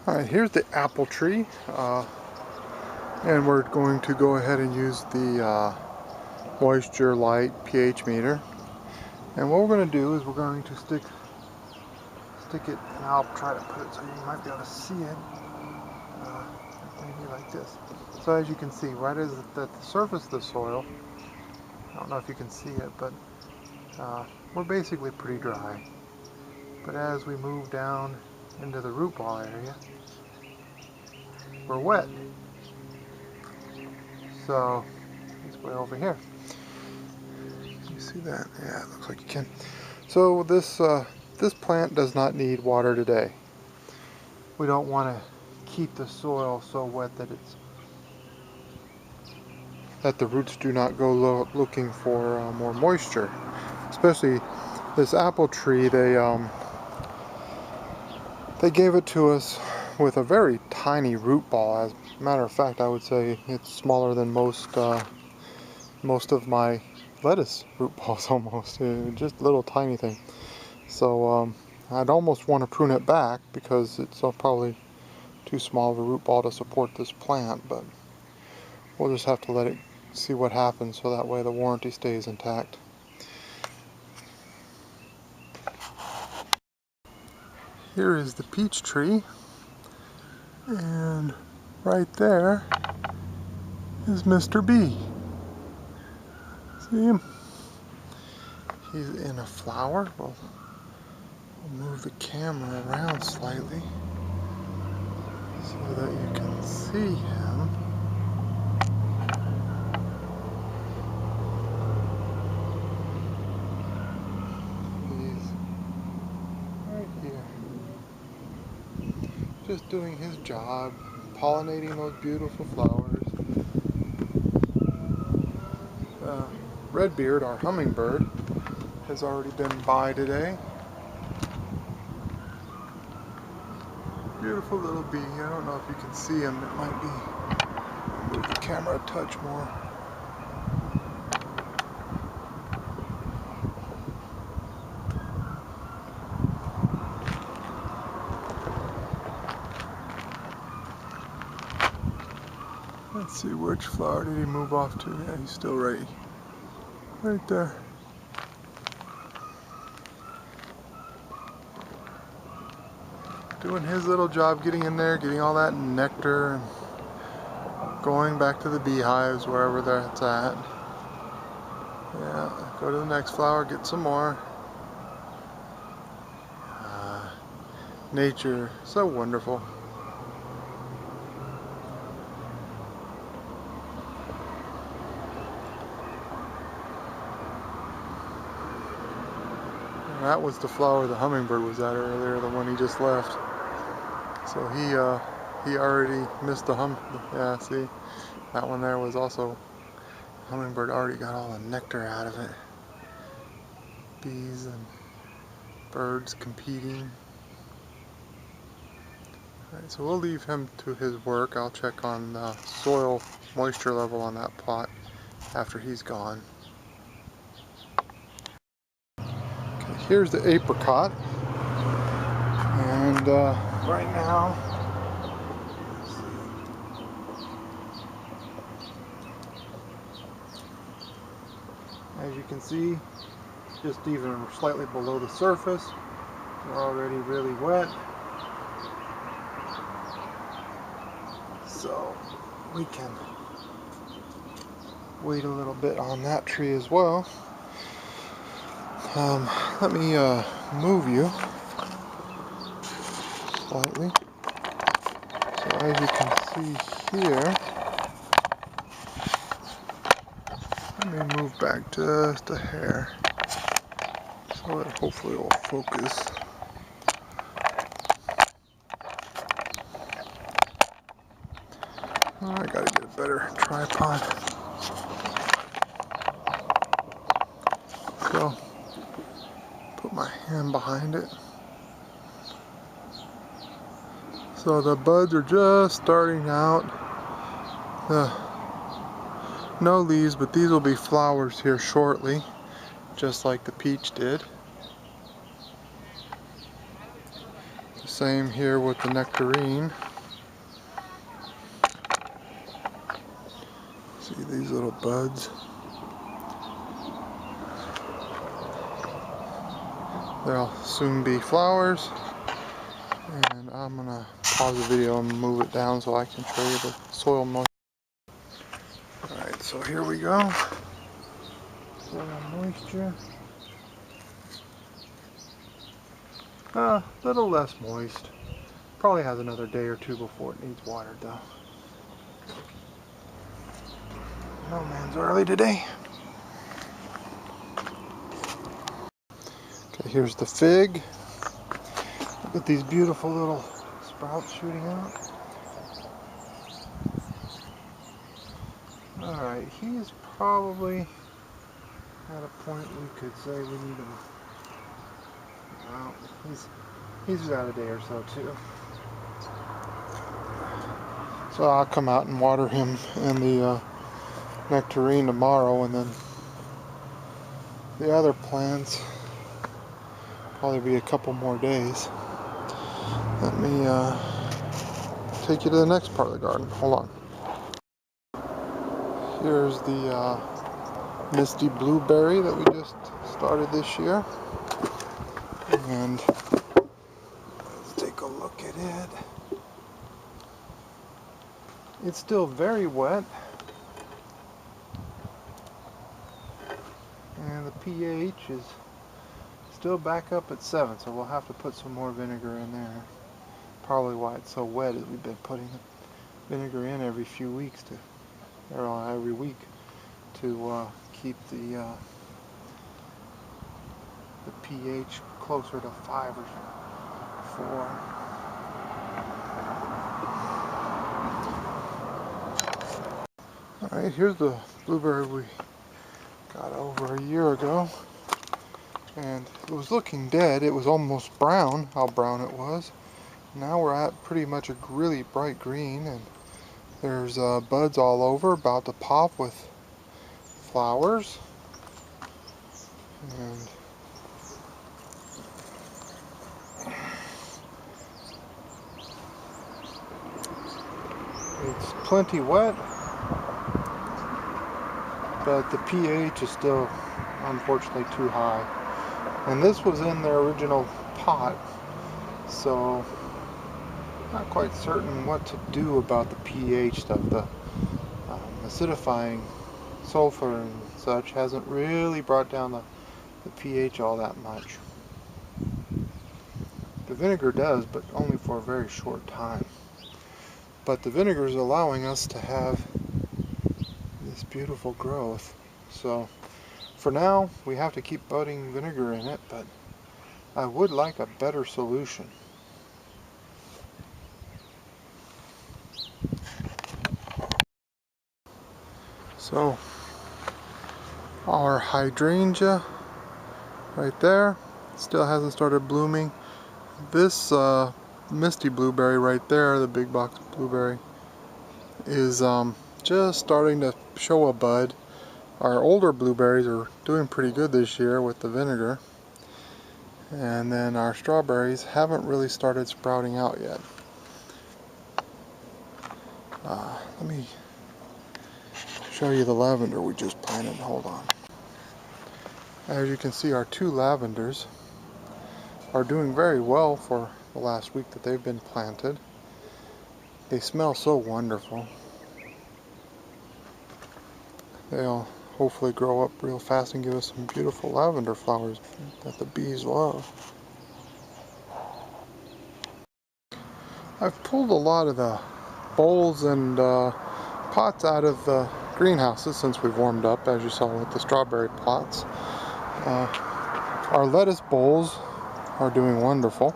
Alright, here's the apple tree, and we're going to go ahead and use the moisture light pH meter. And what we're going to do is we're going to stick it, and I'll try to put it so you might be able to see it, maybe like this. So as you can see, right as at the surface of the soil, I don't know if you can see it, but we're basically pretty dry. But as we move down into the root ball area, we're wet. So it's way over here. You see that? Yeah, it looks like you can. So this plant does not need water today. We don't want to keep the soil so wet that the roots do not go looking for more moisture. Especially this apple tree, they gave it to us with a very tiny root ball. As a matter of fact, I would say it's smaller than most of my lettuce root balls almost. Just a little tiny thing. So I'd almost want to prune it back because it's probably too small of a root ball to support this plant, but we'll just have to let it see what happens so that way the warranty stays intact. Here is the peach tree, and right there is Mr. B. See him? He's in a flower. We'll move the camera around slightly so that you can see him. He's right here, just doing his job, pollinating those beautiful flowers. Redbeard, our hummingbird, has already been by today. Beautiful little bee. I don't know if you can see him. It might be move the camera a touch more. Let's see, which flower did he move off to? Yeah, he's still right there. Doing his little job, getting in there, getting all that nectar, and going back to the beehives, wherever that's at. Yeah, go to the next flower, get some more. Nature, so wonderful. And that was the flower the hummingbird was at earlier, the one he just left. So he already missed the yeah, see, that one there was also, hummingbird already got all the nectar out of it. Bees and birds competing. Alright, so we'll leave him to his work. I'll check on the soil moisture level on that plot after he's gone. Okay, here's the apricot, and right now, as you can see, just even slightly below the surface, they're already really wet. So we can wait a little bit on that tree as well. Let me move you slightly. So as you can see here, let me move back just a hair so that hopefully it will focus. Oh, I gotta get a better tripod. So, put my hand behind it. So the buds are just starting out. No leaves, but these will be flowers here shortly, just like the peach did. Same here with the nectarine. See these little buds? There'll soon be flowers. And I'm gonna pause the video and move it down so I can show you the soil moisture. Alright, so here we go. Soil moisture. A little less moist. Probably has another day or two before it needs watered though. No man's early today. Okay, here's the fig. Look at these beautiful little sprouts shooting out. Alright, he's probably at a point we could say we need him. Well, he's got a day or so too. So I'll come out and water him and the nectarine tomorrow, and then the other plants probably be a couple more days. Let me take you to the next part of the garden. Hold on. Here's the Misty Blueberry that we just started this year. And let's take a look at it. It's still very wet. And the pH is still back up at 7, so we'll have to put some more vinegar in there. Probably why it's so wet is we've been putting vinegar in every few weeks or every week to keep the pH closer to 5 or 4. Alright, here's the blueberry we got over a year ago. And it was looking dead. It was almost brown, how brown it was. Now we're at pretty much a really bright green, and there's buds all over, about to pop with flowers. And it's plenty wet, but the pH is still unfortunately too high. And this was in their original pot, so not quite certain what to do about the pH stuff. The acidifying sulfur and such hasn't really brought down the pH all that much. The vinegar does, but only for a very short time. But the vinegar is allowing us to have this beautiful growth. So for now, we have to keep putting vinegar in it, but I would like a better solution. So our hydrangea right there still hasn't started blooming. This Misty Blueberry right there, the big box blueberry, is just starting to show a bud. Our older blueberries are doing pretty good this year with the vinegar. And then our strawberries haven't really started sprouting out yet. Let me show you the lavender we just planted. Hold on. As you can see, our 2 lavenders are doing very well for the last week that they've been planted. They smell so wonderful. They'll hopefully grow up real fast and give us some beautiful lavender flowers that the bees love. I've pulled a lot of the bowls and pots out of the greenhouses since we've warmed up, as you saw with the strawberry plots. Our lettuce bowls are doing wonderful.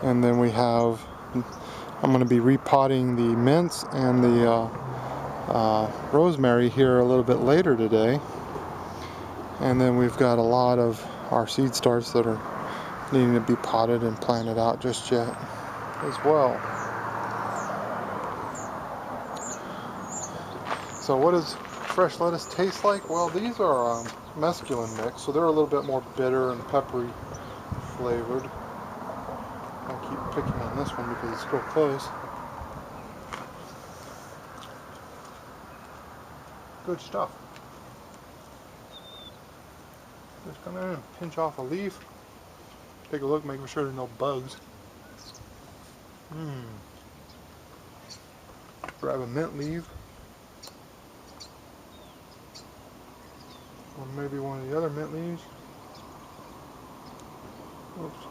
And then we have, I'm going to be repotting the mints and the rosemary here a little bit later today. And then we've got a lot of our seed starts that are needing to be potted and planted out just yet as well. So what does fresh lettuce taste like? Well, these are mesclun mix, so they're a little bit more bitter and peppery flavored. I'll keep picking on this one because it's still close. Good stuff. Just come in and pinch off a leaf. Take a look, making sure there's no bugs. Grab a mint leaf. Or maybe one of the other mint leaves. Oops.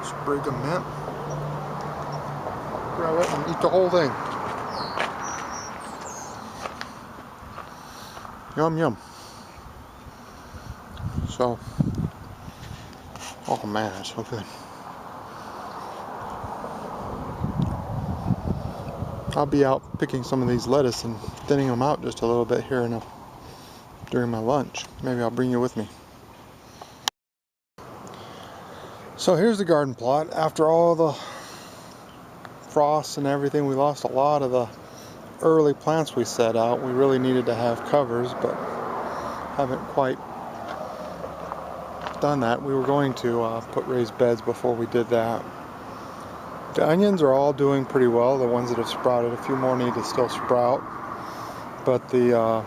Sprig of mint. Grab it and eat the whole thing. Yum yum. So, oh man, it's so good. I'll be out picking some of these lettuce and thinning them out just a little bit here during my lunch. Maybe I'll bring you with me. So here's the garden plot. After all the frosts and everything, we lost a lot of the early plants we set out. We really needed to have covers, but haven't quite done that. We were going to put raised beds before we did that. The onions are all doing pretty well, the ones that have sprouted. A few more need to still sprout, but the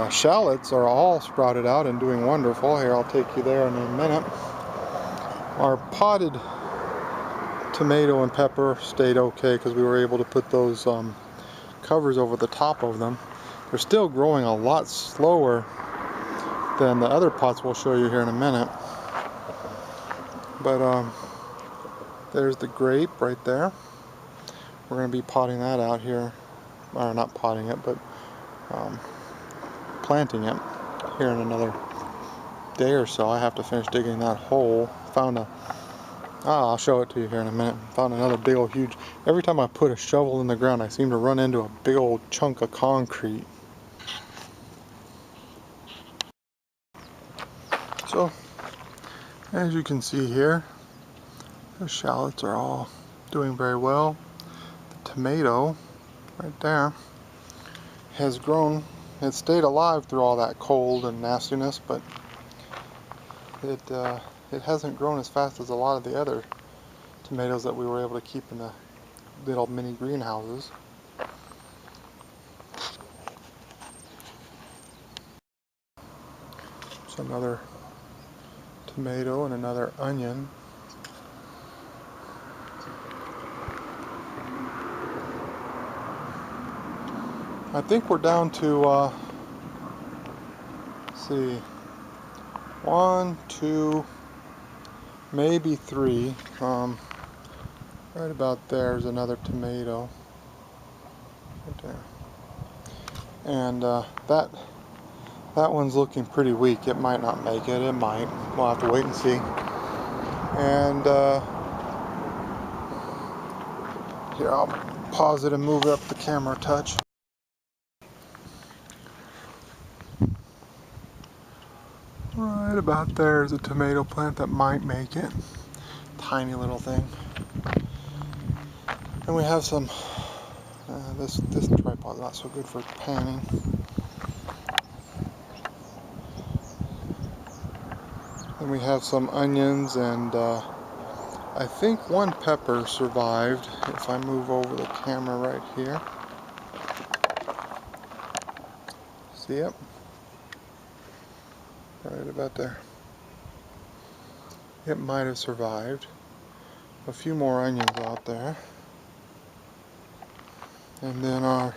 shallots are all sprouted out and doing wonderful. Here, I'll take you there in a minute. Our potted tomato and pepper stayed okay because we were able to put those covers over the top of them. They're still growing a lot slower than the other pots we'll show you here in a minute. But there's the grape right there. We're going to be potting that out here, or not potting it, but planting it here in another day or so. I have to finish digging that hole. I'll show it to you here in a minute. Found another big old huge, every time I put a shovel in the ground I seem to run into a big old chunk of concrete. So, as you can see here, the shallots are all doing very well. The tomato, right there, has grown. It stayed alive through all that cold and nastiness, but it hasn't grown as fast as a lot of the other tomatoes that we were able to keep in the little mini greenhouses. So another tomato and another onion. I think we're down to, let's see, 1, 2, maybe 3. Right about there's another tomato. Right there. And that one's looking pretty weak. It might not make it. It might. We'll have to wait and see. And here, I'll pause it and move up the camera a touch. Right about there is a tomato plant that might make it. Tiny little thing. And we have some, this tripod's not so good for panning. And we have some onions, and I think one pepper survived. If I move over the camera right here. See it? Right about there. It might have survived. A few more onions out there. And then our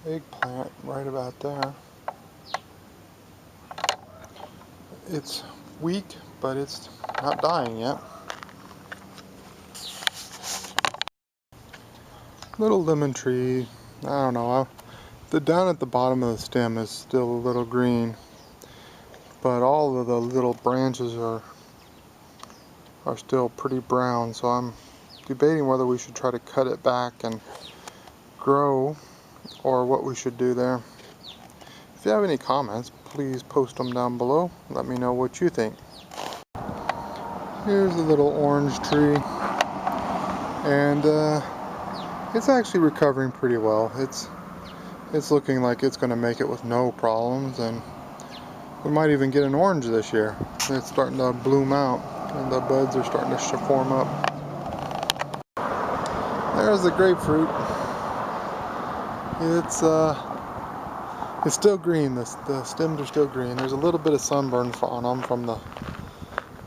eggplant right about there. It's weak, but it's not dying yet. Little lemon tree, I don't know. Down at the bottom of the stem is still a little green, but all of the little branches are still pretty brown, so I'm debating whether we should try to cut it back and grow, or what we should do there. If you have any comments, please post them down below. Let me know what you think. Here's a little orange tree, and it's actually recovering pretty well. It's it's looking like it's going to make it with no problems, and we might even get an orange this year. It's starting to bloom out, and the buds are starting to form up. There's the grapefruit. It's still green. The stems are still green. There's a little bit of sunburn on them from the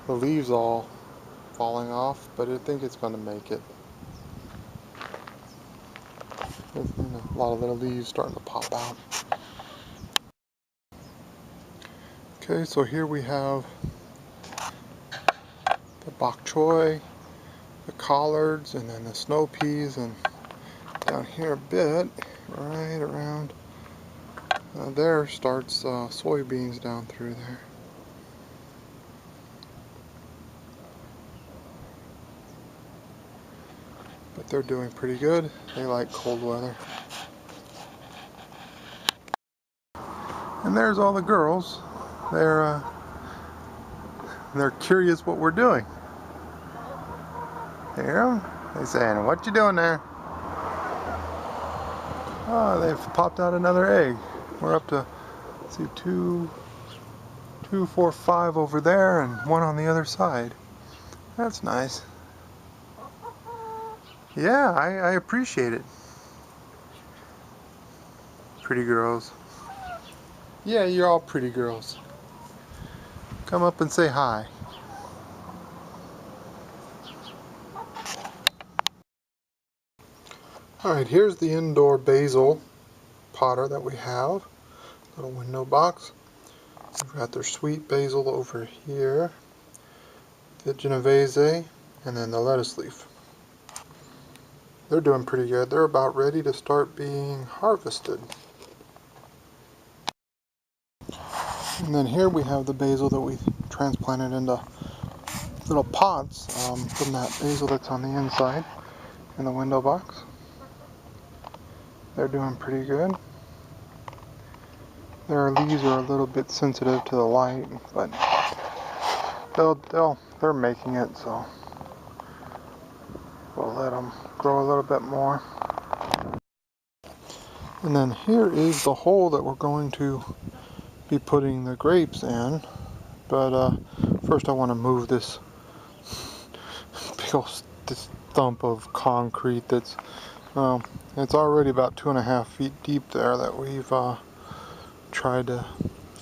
leaves all falling off, but I think it's going to make it. There's a lot of little leaves starting to pop out. Okay, so here we have the bok choy, the collards, and then the snow peas, and down here a bit, right around there starts soybeans down through there. But they're doing pretty good. They like cold weather. And there's all the girls. They're curious what we're doing. Here, they're saying, "What you doing there?" Oh, they've popped out another egg. We're up to, let's see, 2, 4, 5 over there, and 1 on the other side. That's nice. Yeah, I appreciate it. Pretty girls. Yeah, you're all pretty girls. Come up and say hi. Alright, here's the indoor basil potter that we have. Little window box. We've got their sweet basil over here, the Genovese, and then the lettuce leaf. They're doing pretty good. They're about ready to start being harvested. And then here we have the basil that we transplanted into little pots from that basil that's on the inside in the window box. They're doing pretty good. Their leaves are a little bit sensitive to the light, but they're making it, so we'll let them grow a little bit more. And then here is the hole that we're going to be putting the grapes in, but first I want to move this big old stump of concrete that's it's already about 2.5 feet deep there that we've tried to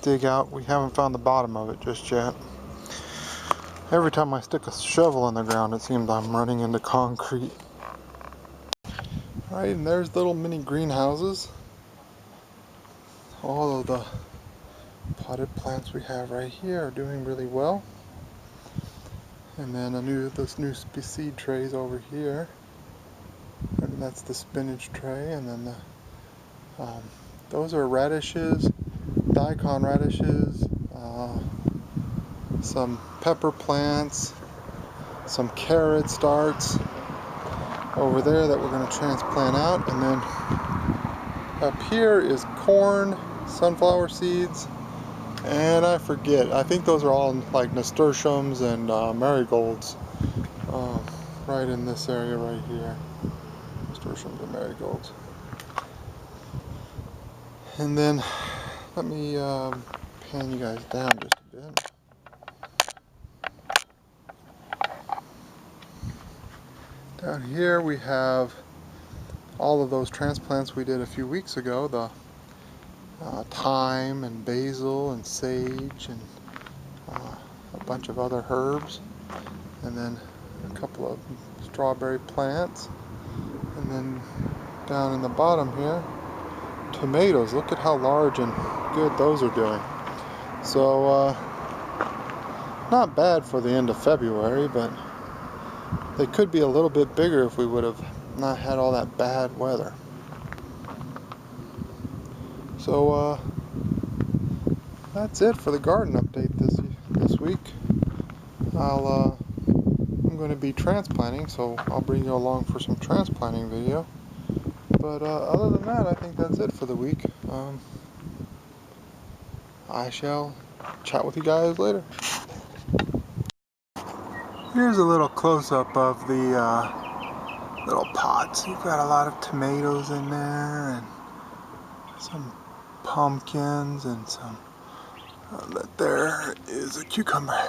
dig out. We haven't found the bottom of it just yet. Every time I stick a shovel in the ground, it seems I'm running into concrete. Alright, and there's little mini greenhouses. All of the potted plants we have right here are doing really well. And then this new seed trays over here. And that's the spinach tray, and then those are radishes, daikon radishes, some pepper plants, some carrot starts over there that we're going to transplant out, and then up here is corn, sunflower seeds, and I forget, I think those are all like nasturtiums and marigolds right in this area right here. Nasturtiums and marigolds. And then let me pan you guys down just a bit. Down here we have all of those transplants we did a few weeks ago, the thyme and basil and sage and a bunch of other herbs, and then a couple of strawberry plants, and then down in the bottom here, tomatoes. Look at how large and good those are doing. So not bad for the end of February, but they could be a little bit bigger if we would have not had all that bad weather. So that's it for the garden update this week. I'm going to be transplanting, so I'll bring you along for some transplanting video. But other than that, I think that's it for the week. I shall chat with you guys later. Here's a little close-up of the little pots. You've got a lot of tomatoes in there and some pumpkins and some, that there is a cucumber.